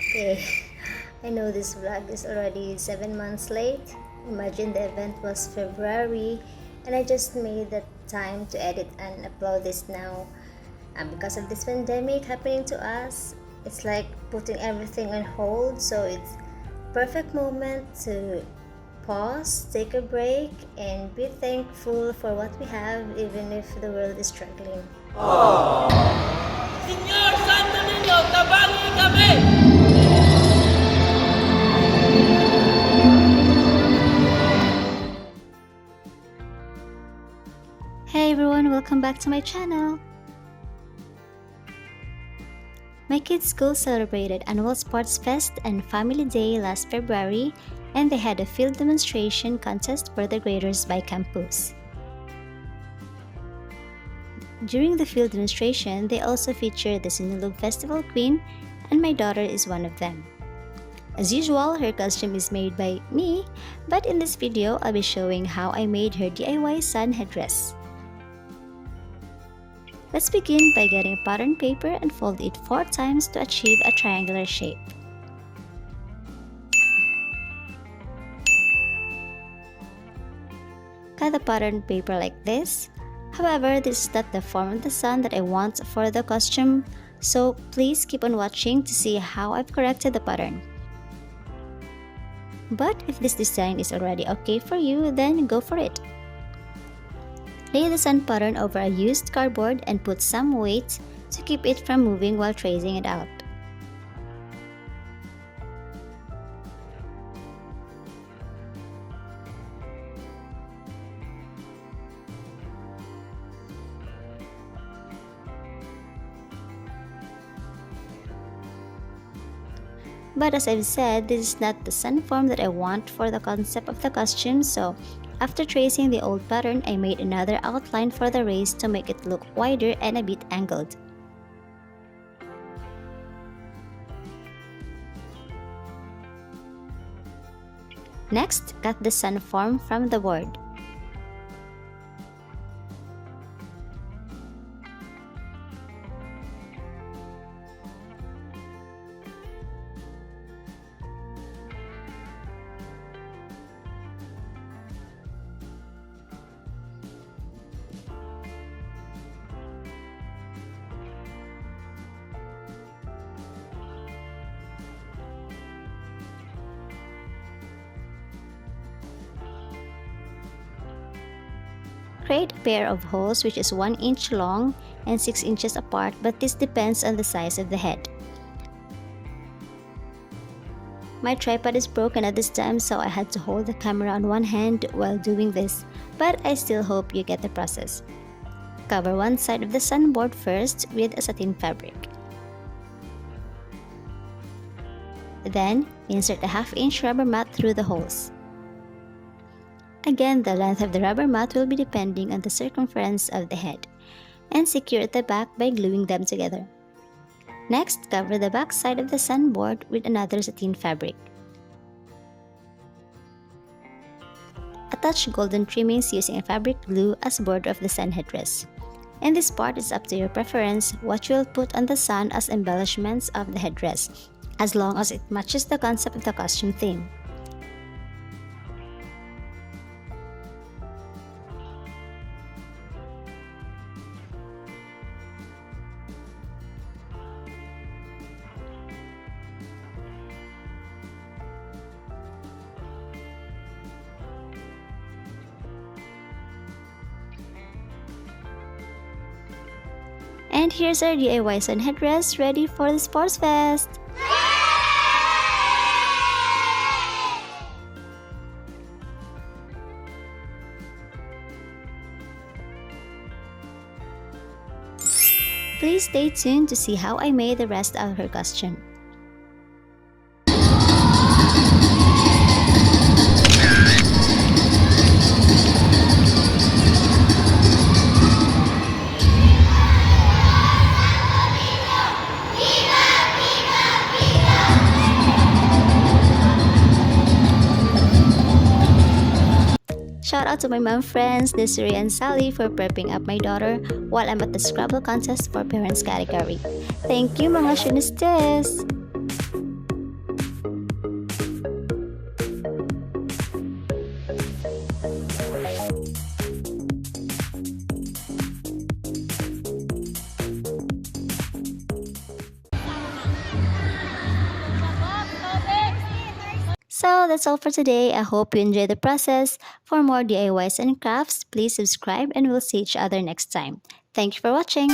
Okay, I know this vlog is already 7 months late. Imagine the event was February and I just made the time to edit and upload this now. And because of this pandemic happening to us, it's like putting everything on hold, so it's perfect moment to pause, take a break, and be thankful for what we have even if the world is struggling. Senyor Santo Niño, tabangi kami! Hey everyone, welcome back to my channel. My kids' school celebrated Annual Sports Fest and Family Day last February, and they had a field demonstration contest for the graders by campus. During the field demonstration, they also featured the Sinulog Festival Queen, and my daughter is one of them. As usual, her costume is made by me, but in this video, I'll be showing how I made her DIY sun headdress. Let's begin by getting pattern paper and fold it 4 times to achieve a triangular shape. Cut the pattern paper like this. However, this is not the form of the sun that I want for the costume, so please keep on watching to see how I've corrected the pattern. But if this design is already okay for you, then go for it. Lay the sun pattern over a used cardboard and put some weight to keep it from moving while tracing it out. But as I've said, this is not the sun form that I want for the concept of the costume, so after tracing the old pattern, I made another outline for the rays to make it look wider and a bit angled. Next, cut the sun form from the board. Create a pair of holes which is 1 inch long and 6 inches apart, but this depends on the size of the head. My tripod is broken at this time, so I had to hold the camera on one hand while doing this, but I still hope you get the process. Cover one side of the sunboard first with a sateen fabric. Then, insert a 1/2 inch rubber mat through the holes. Again, the length of the rubber mat will be depending on the circumference of the head, and secure at the back by gluing them together. Next, cover the back side of the sunboard with another sateen fabric. Attach golden trimmings using a fabric glue as border of the sun headdress. And this part is up to your preference what you will put on the sun as embellishments of the headdress, as long as it matches the concept of the costume theme. And here's our DIY sun headdress ready for the Sports Fest! Please stay tuned to see how I made the rest of her costume. Shout out to my mom friends Desiree and Sally for prepping up my daughter while I'm at the Scrabble contest for parents category. Thank you mga Shunistes! So that's all for today. I hope you enjoyed the process. For more DIYs and crafts, please subscribe and we'll see each other next time. Thank you for watching.